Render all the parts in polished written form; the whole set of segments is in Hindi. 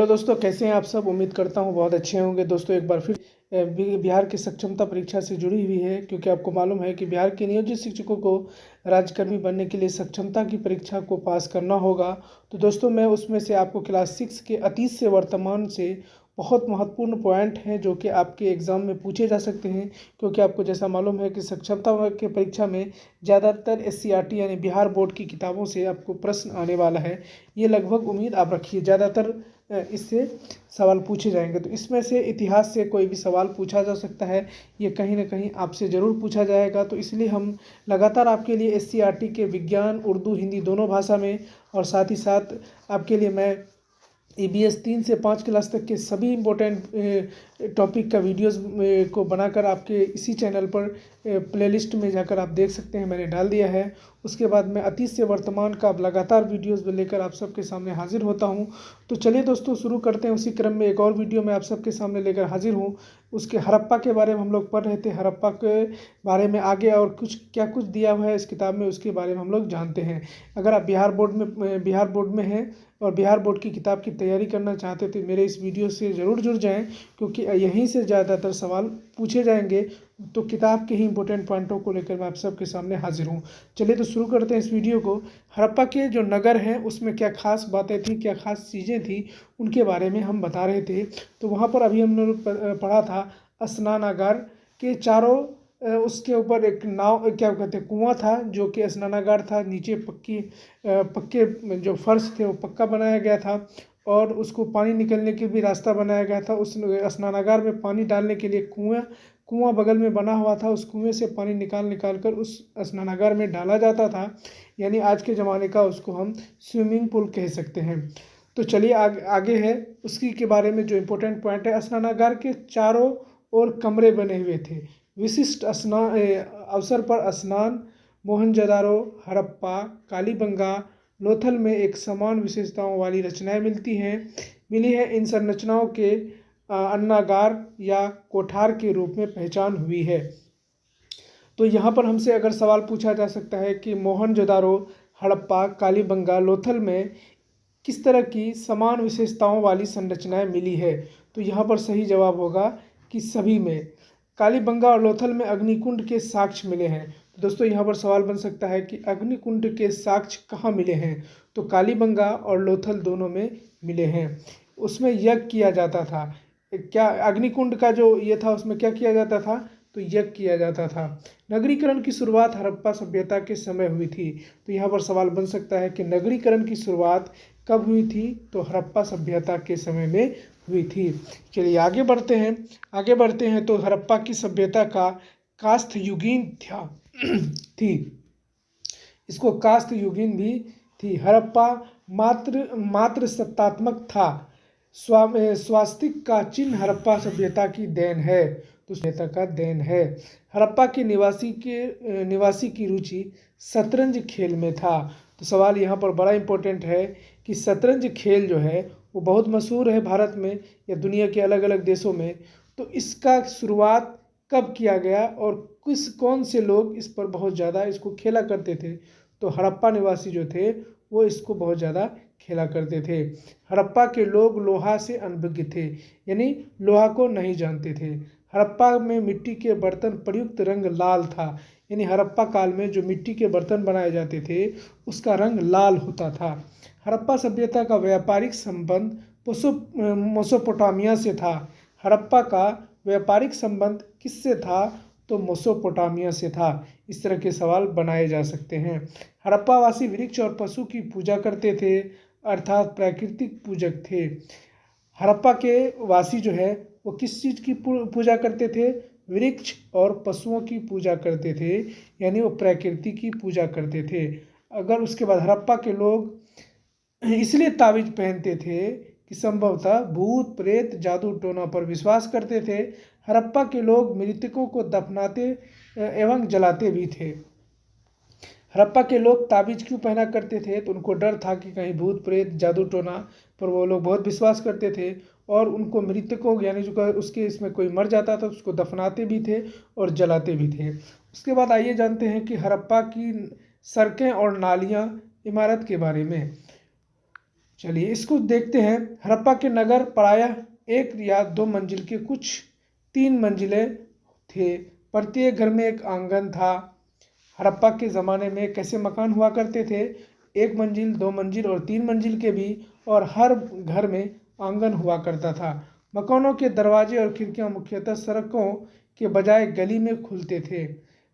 हेलो दोस्तों, कैसे हैं आप सब। उम्मीद करता हूं बहुत अच्छे होंगे। दोस्तों एक बार फिर बिहार की सक्षमता परीक्षा से जुड़ी हुई है, क्योंकि आपको मालूम है कि बिहार के नियोजित शिक्षकों को राज्यकर्मी बनने के लिए सक्षमता की परीक्षा को पास करना होगा। तो दोस्तों मैं उसमें से आपको क्लास 6 के अतीत से वर्तमान से बहुत महत्वपूर्ण पॉइंट हैं जो कि आपके एग्ज़ाम में पूछे जा सकते हैं, क्योंकि आपको जैसा मालूम है कि सक्षमता के परीक्षा में ज़्यादातर SCRT यानी बिहार बोर्ड की किताबों से आपको प्रश्न आने वाला है। ये लगभग उम्मीद आप रखिए, ज़्यादातर इससे सवाल पूछे जाएंगे। तो इसमें से इतिहास से कोई भी सवाल पूछा जा सकता है, ये कहीं ना कहीं आपसे ज़रूर पूछा जाएगा। तो इसलिए हम लगातार आपके लिए SCRT के विज्ञान, उर्दू, हिंदी दोनों भाषा में, और साथ ही साथ आपके लिए मैं EBS 3 से 5 क्लास तक के सभी इम्पोर्टेंट टॉपिक का वीडियोस को बनाकर आपके इसी चैनल पर प्लेलिस्ट में जाकर आप देख सकते हैं, मैंने डाल दिया है। उसके बाद मैं अतीत से वर्तमान का अब लगातार वीडियोस लेकर आप सबके सामने हाजिर होता हूं। तो चलिए दोस्तों शुरू करते हैं। उसी क्रम में एक और वीडियो मैं आप सबके सामने लेकर हाजिर हूं। उसके हड़प्पा के बारे में हम लोग पढ़ रहे थे, हड़प्पा के बारे में आगे और कुछ दिया हुआ है इस किताब में, उसके बारे में हम लोग जानते हैं। अगर आप बिहार बोर्ड में हैं और बिहार बोर्ड की किताब की तैयारी करना चाहते तो मेरे इस वीडियो से ज़रूर जुड़ जाएं, क्योंकि यहीं से ज़्यादातर सवाल पूछे जाएंगे। तो किताब के ही इंपॉर्टेंट पॉइंटों को लेकर मैं आप सबके सामने हाजिर हूँ। चलिए तो शुरू करते हैं इस वीडियो को। हड़प्पा के जो नगर हैं उसमें क्या खास बातें थी, क्या खास चीज़ें थी, उनके बारे में हम बता रहे थे। तो वहाँ पर अभी हमने पढ़ा था स्नानागार के चारों उसके ऊपर एक नाव, क्या कहते हैं, कुआं था जो कि स्नानागार था। नीचे पक्के जो फर्श थे वो पक्का बनाया गया था, और उसको पानी निकलने के भी रास्ता बनाया गया था। उस स्नानागार में पानी डालने के लिए कुआं बगल में बना हुआ था। उस कुएं से पानी निकाल कर उस स्नानागार में डाला जाता था, यानी आज के ज़माने का उसको हम स्विमिंग पूल कह सकते हैं। तो चलिए आगे है उसकी के बारे में जो इम्पोर्टेंट पॉइंट है। स्नानागार के चारों ओर कमरे बने हुए थे। विशिष्ट अवसर पर स्नान, मोहनजोदारो, हड़प्पा, कालीबंगा, लोथल में एक समान विशेषताओं वाली रचनाएं मिली है। इन संरचनाओं के अन्नागार या कोठार के रूप में पहचान हुई है। तो यहाँ पर हमसे अगर सवाल पूछा जा सकता है कि मोहनजोदारो, हड़प्पा, कालीबंगा, लोथल में किस तरह की समान विशेषताओं वाली संरचनाएं मिली है, तो यहाँ पर सही जवाब होगा कि सभी में। कालीबंगा और लोथल में अग्निकुंड के साक्ष्य मिले हैं। तो दोस्तों यहाँ पर सवाल बन सकता है कि अग्निकुंड के साक्ष्य कहाँ मिले हैं, तो कालीबंगा और लोथल दोनों में मिले हैं। उसमें यज्ञ किया जाता था। क्या अग्निकुंड का जो ये था उसमें क्या किया जाता था, तो यज्ञ किया जाता था। नगरीकरण की शुरुआत हड़प्पा सभ्यता के समय हुई थी। तो यहाँ पर सवाल बन सकता है कि नगरीकरण की शुरुआत कब हुई थी, तो हड़प्पा सभ्यता के समय में हुई थी। चलिए आगे बढ़ते हैं। तो हड़प्पा की सभ्यता का कास्थ युगीन थी। इसको कास्थ युगीन भी थी। हड़प्पा मात्र सत्तात्मक था। स्वास्तिक का चिन्ह हड़प्पा सभ्यता की देन है, तो सभ्यता का देन है। हड़प्पा के निवासी की रुचि शतरंज खेल में था। तो सवाल यहाँ पर बड़ा इंपॉर्टेंट है कि शतरंज खेल जो है वो बहुत मशहूर है भारत में या दुनिया के अलग अलग देशों में। तो इसका शुरुआत कब किया गया और कौन से लोग इस पर बहुत ज़्यादा इसको खेला करते थे, तो हड़प्पा निवासी जो थे वो इसको बहुत ज़्यादा खेला करते थे। हड़प्पा के लोग लोहा से अनभिज्ञ थे, यानी लोहा को नहीं जानते थे। हड़प्पा में मिट्टी के बर्तन प्रयुक्त रंग लाल था, यानी हड़प्पा काल में जो मिट्टी के बर्तन बनाए जाते थे उसका रंग लाल होता था। हड़प्पा सभ्यता का व्यापारिक संबंध मेसोपोटामिया से था। हड़प्पा का व्यापारिक संबंध किससे था, तो मेसोपोटामिया से था। इस तरह के सवाल बनाए जा सकते हैं। हड़प्पावासी वृक्ष और पशु की पूजा करते थे, अर्थात प्राकृतिक पूजक थे। हड़प्पा के वासी जो है वो किस चीज़ की पूजा करते थे, वृक्ष और पशुओं की पूजा करते थे, यानी वो प्रकृति की पूजा करते थे। अगर उसके बाद हड़प्पा के लोग इसलिए ताबीज पहनते थे कि संभवतः भूत प्रेत जादू टोना पर विश्वास करते थे। हड़प्पा के लोग मृतकों को दफनाते एवं जलाते भी थे। हड़प्पा के लोग ताबीज क्यों पहना करते थे, तो उनको डर था कि कहीं भूत प्रेत जादू टोना पर वो लोग बहुत विश्वास करते थे, और उनको मृतकों यानी जो उसके इसमें कोई मर जाता था उसको दफनाते भी थे और जलाते भी थे। उसके बाद आइए जानते हैं कि हड़प्पा की सड़कें और नालियाँ इमारत के बारे में। चलिए इसको देखते हैं। हड़प्पा के नगर प्रायः 1 या 2 मंजिल के कुछ 3 मंजिलें थे। प्रत्येक घर में एक आंगन था। हड़प्पा के ज़माने में कैसे मकान हुआ करते थे, 1 मंजिल, 2 मंजिल और 3 मंजिल के भी, और हर घर में आंगन हुआ करता था। मकानों के दरवाजे और खिड़कियां मुख्यतः सड़कों के बजाय गली में खुलते थे।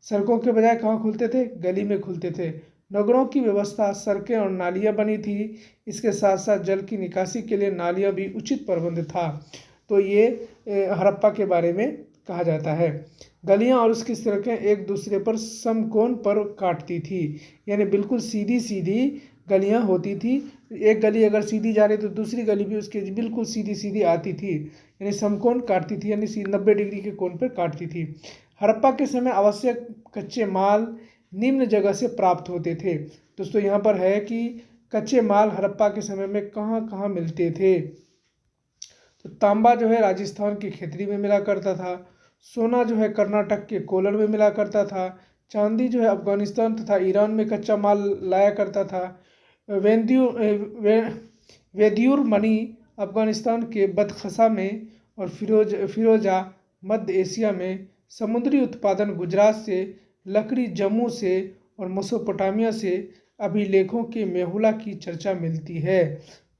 सड़कों के बजाय कहाँ खुलते थे? गली में खुलते थे। नगरों की व्यवस्था सड़कें और नालियाँ बनी थी। इसके साथ साथ जल की निकासी के लिए नालियाँ भी उचित प्रबंध था। तो ये हड़प्पा के बारे में कहा जाता है। गलियां और उसकी सड़कें एक दूसरे पर समकोण पर काटती थी, यानी बिल्कुल सीधी सीधी गलियां होती थी। एक गली अगर सीधी जा रही तो दूसरी गली भी उसके बिल्कुल सीधी सीधी आती थी, यानी समकोण काटती थी, यानी 90 डिग्री के कोण पर काटती थी। हड़प्पा के समय आवश्यक कच्चे माल निम्न जगह से प्राप्त होते थे। दोस्तों यहाँ पर है कि कच्चे माल हड़प्पा के समय में कहाँ कहाँ मिलते थे। तो तांबा जो है राजस्थान की खेतरी में मिला करता था। सोना जो है कर्नाटक के कोलर में मिला करता था। चांदी जो है अफगानिस्तान तथा ईरान में कच्चा माल लाया करता था। वेद्यूर मणि अफगानिस्तान के बदखसा में, और फिरोजा मध्य एशिया में। समुद्री उत्पादन गुजरात से, लकड़ी जम्मू से और मेसोपोटामिया से अभिलेखों के मेहुला की चर्चा मिलती है।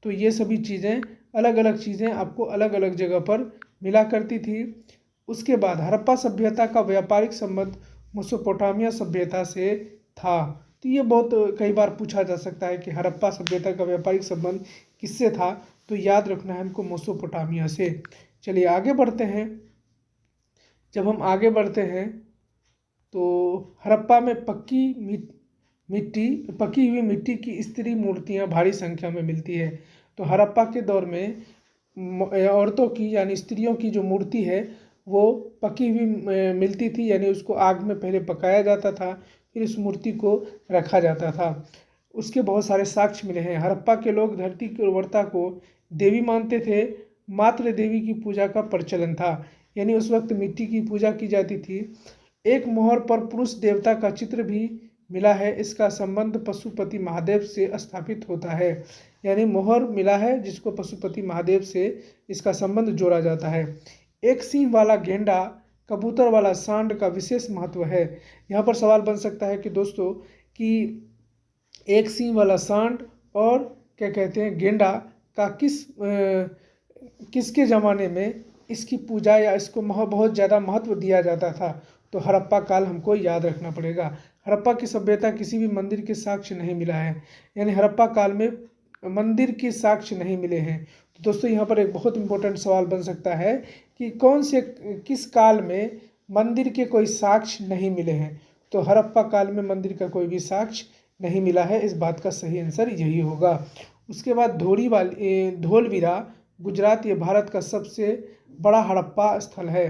तो ये सभी चीज़ें, अलग अलग चीज़ें आपको अलग अलग जगह पर मिला करती थी। उसके बाद हड़प्पा सभ्यता का व्यापारिक संबंध मेसोपोटामिया सभ्यता से था। तो ये बहुत कई बार पूछा जा सकता है कि हड़प्पा सभ्यता का व्यापारिक संबंध किससे था, तो याद रखना है हमको मेसोपोटामिया से। चलिए आगे बढ़ते हैं। जब हम आगे बढ़ते हैं तो हड़प्पा में पकी हुई मिट्टी की स्त्री मूर्तियां भारी संख्या में मिलती है। तो हड़प्पा के दौर में औरतों की यानी स्त्रियों की जो मूर्ति है वो पकी हुई मिलती थी, यानी उसको आग में पहले पकाया जाता था, फिर इस मूर्ति को रखा जाता था। उसके बहुत सारे साक्ष्य मिले हैं। हड़प्पा के लोग धरती की उर्वरता को देवी मानते थे। मातृ देवी की पूजा का प्रचलन था, यानी उस वक्त मिट्टी की पूजा की जाती थी। एक मोहर पर पुरुष देवता का चित्र भी मिला है। इसका संबंध पशुपति महादेव से स्थापित होता है, यानी मोहर मिला है जिसको पशुपति महादेव से इसका संबंध जोड़ा जाता है। एक सींग वाला गेंडा, कबूतर वाला सांड का विशेष महत्व है। यहाँ पर सवाल बन सकता है कि दोस्तों कि एक सींग वाला सांड और क्या कहते हैं गेंडा का किसके ज़माने में इसकी पूजा या इसको बहुत ज़्यादा महत्व दिया जाता था। तो हड़प्पा काल हमको याद रखना पड़ेगा। हड़प्पा की सभ्यता किसी भी मंदिर के साक्ष्य नहीं मिला है, यानी हड़प्पा काल में मंदिर के साक्ष्य नहीं मिले हैं। तो दोस्तों यहाँ पर एक बहुत इंपॉर्टेंट सवाल बन सकता है कि किस काल में मंदिर के कोई साक्ष्य नहीं मिले हैं। तो हड़प्पा काल में मंदिर का कोई भी साक्ष्य नहीं मिला है। इस बात का सही आंसर यही होगा। उसके बाद धोलवीरा गुजरात, ये भारत का सबसे बड़ा हड़प्पा स्थल है।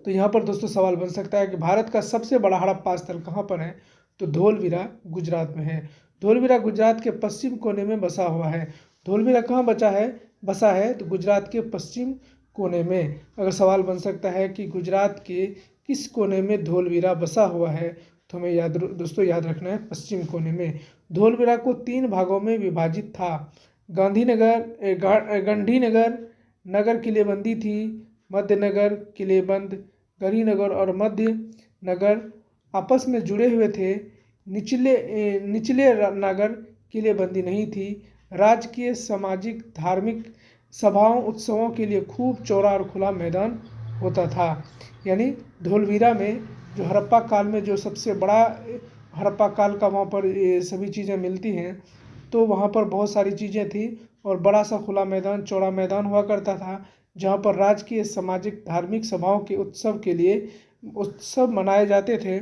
तो यहाँ पर दोस्तों सवाल बन सकता है कि भारत का सबसे बड़ा हड़प्पा स्थल कहाँ पर है, तो धोलवीरा गुजरात में है। धोलवीरा गुजरात के पश्चिम कोने में बसा हुआ है। धोलवीरा कहाँ बसा है तो गुजरात के पश्चिम कोने में। अगर सवाल बन सकता है कि गुजरात के किस कोने में धोलवीरा बसा हुआ है, तो हमें दोस्तों याद रखना है पश्चिम कोने में। धोलवीरा को 3 भागों में विभाजित था। गंडीनगर नगर किलेबंदी थी, मध्यनगर किलेबंद, गरीनगर और मध्य नगर आपस में जुड़े हुए थे। निचले नगर किलेबंदी नहीं थी। राजकीय, सामाजिक, धार्मिक सभाओं उत्सवों के लिए खूब चौड़ा और खुला मैदान होता था। यानी धोलवीरा में जो हड़प्पा काल में जो सबसे बड़ा हड़प्पा काल का वहाँ पर ये सभी चीज़ें मिलती हैं, तो वहाँ पर बहुत सारी चीज़ें थी और बड़ा सा खुला मैदान, चौड़ा मैदान हुआ करता था, जहाँ पर राजकीय, सामाजिक, धार्मिक सभाओं के उत्सव मनाए जाते थे।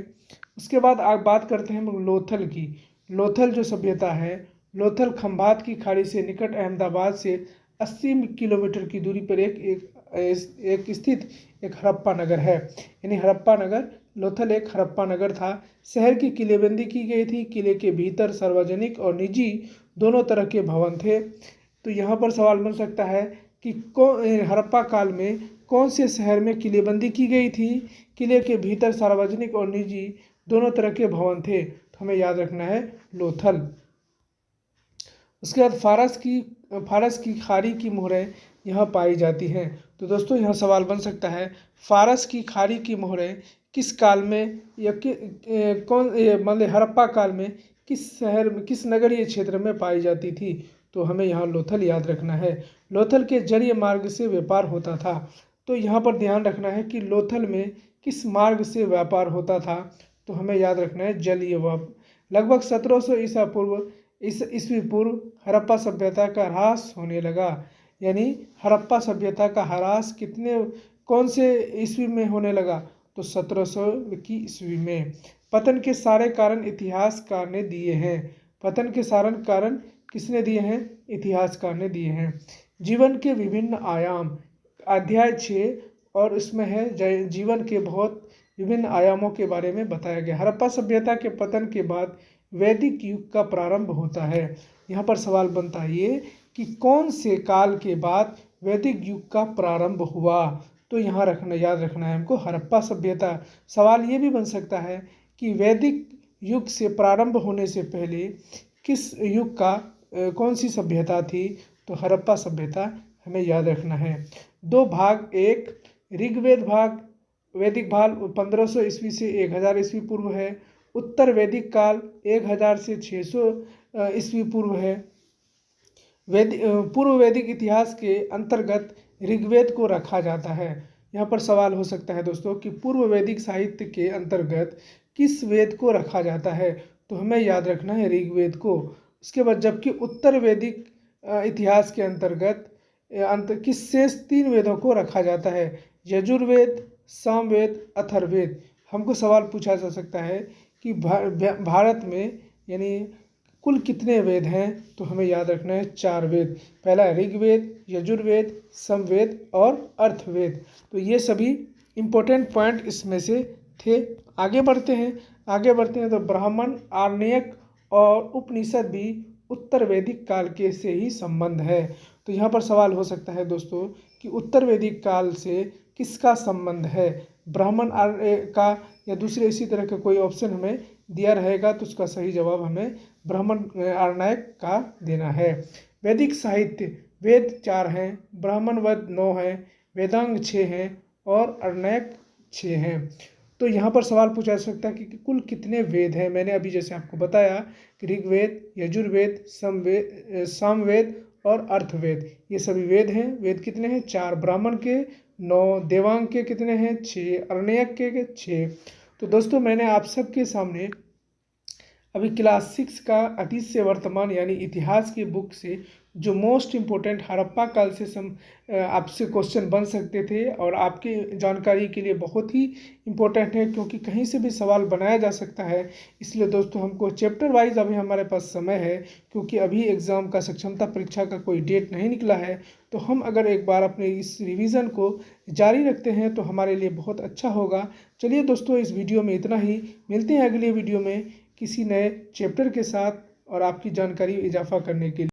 उसके बाद आप बात करते हैं लोथल की। लोथल जो सभ्यता है, लोथल खंभात की खाड़ी से निकट अहमदाबाद से 80 किलोमीटर की दूरी पर एक स्थित एक हड़प्पा नगर है। यानी हड़प्पा नगर, लोथल एक हड़प्पा नगर था। शहर की किलेबंदी की गई थी। किले के भीतर सार्वजनिक और निजी दोनों तरह के भवन थे। तो यहाँ पर सवाल बन सकता है कि हड़प्पा काल में कौन से शहर में किलेबंदी की गई थी। किले के भीतर सार्वजनिक और निजी दोनों तरह के भवन थे, तो हमें याद रखना है लोथल। उसके बाद फारस की खाड़ी की मोहरें यहाँ पाई जाती हैं। तो दोस्तों यहाँ सवाल बन सकता है, फारस की खाड़ी की मोहरें किस काल में या मतलब हड़प्पा काल में किस शहर में, किस नगरीय क्षेत्र में पाई जाती थी? तो हमें यहाँ लोथल याद रखना है। लोथल के जलीय मार्ग से व्यापार होता था। तो यहाँ पर ध्यान रखना है कि लोथल में किस मार्ग से व्यापार होता था? तो हमें याद रखना है जलीय। लगभग 1700 ईस्वी पूर्व हड़प्पा सभ्यता का ह्रास होने लगा। यानी हड़प्पा सभ्यता का ह्रास कौन से ईस्वी में होने लगा? तो 1700 की ईस्वी में। पतन के सारे कारण इतिहासकार ने दिए हैं। पतन के सारे कारण किसने दिए हैं? इतिहासकार ने दिए हैं। जीवन के विभिन्न आयाम, अध्याय 6, और इसमें है जीवन के बहुत विभिन्न आयामों के बारे में बताया गया। हड़प्पा सभ्यता के पतन के बाद वैदिक युग का प्रारंभ होता है। यहाँ पर सवाल बनता है ये कि कौन से काल के बाद वैदिक युग का प्रारंभ हुआ? तो यहाँ याद रखना है हमको हड़प्पा सभ्यता। सवाल ये भी बन सकता है कि वैदिक युग से प्रारंभ होने से पहले किस युग का कौन सी सभ्यता थी? तो हड़प्पा सभ्यता हमें याद रखना है। 2 भाग। 1 ऋग्वेद भाग, वैदिक भाग 1500 ईस्वी से 1000 ईस्वी पूर्व है। उत्तर वैदिक काल 1000 से 600 ईस्वी पूर्व है। पूर्व वैदिक इतिहास के अंतर्गत ऋग्वेद को रखा जाता है। यहाँ पर सवाल हो सकता है दोस्तों कि पूर्व वैदिक साहित्य के अंतर्गत किस वेद को रखा जाता है? तो हमें याद रखना है ऋग्वेद को। उसके बाद जबकि उत्तर वैदिक इतिहास के अंतर्गत किस शेष 3 वेदों को रखा जाता है? यजुर्वेद, सामवेद, अथर्ववेद। हमको सवाल पूछा जा सकता है कि भारत में यानी कुल कितने वेद हैं? तो हमें याद रखना है 4 वेद। पहला ऋग्वेद, यजुर्वेद, सामवेद और अथर्ववेद। तो ये सभी इम्पोर्टेंट पॉइंट इसमें से थे। आगे बढ़ते हैं तो ब्राह्मण, आरण्यक और उपनिषद भी उत्तर वैदिक काल के से ही संबंध है। तो यहाँ पर सवाल हो सकता है दोस्तों कि उत्तर वैदिक काल से किसका संबंध है? ब्राह्मण का या दूसरे इसी तरह का कोई ऑप्शन हमें दिया रहेगा तो उसका सही जवाब हमें ब्राह्मण आरण्यक का देना है। वैदिक साहित्य, वेद 4 हैं, ब्राह्मण वेद 9 हैं, वेदांग 6 हैं और आरण्यक 6 हैं। तो यहाँ पर सवाल पूछा जा सकता है कि कुल कितने वेद हैं? मैंने अभी जैसे आपको बताया कि ऋग्वेद, यजुर्वेद, सामवेद और अथर्ववेद ये सभी वेद हैं। वेद कितने हैं? 4। ब्राह्मण के 9, देवांग के कितने हैं? 6, आरण्यक के 6। तो दोस्तों मैंने आप सबके सामने अभी क्लास 6 का अतीत से वर्तमान यानी इतिहास की बुक से जो मोस्ट इम्पोर्टेंट हड़प्पा काल से आपसे क्वेश्चन बन सकते थे और आपकी जानकारी के लिए बहुत ही इम्पोर्टेंट है क्योंकि कहीं से भी सवाल बनाया जा सकता है। इसलिए दोस्तों हमको चैप्टर वाइज अभी हमारे पास समय है क्योंकि अभी एग्ज़ाम का सक्षमता परीक्षा का कोई डेट नहीं निकला है। तो हम अगर एक बार अपने इस रिवीजन को जारी रखते हैं तो हमारे लिए बहुत अच्छा होगा। चलिए दोस्तों इस वीडियो में इतना ही। मिलते हैं अगले वीडियो में किसी नए चैप्टर के साथ और आपकी जानकारी इजाफा करने के लिए।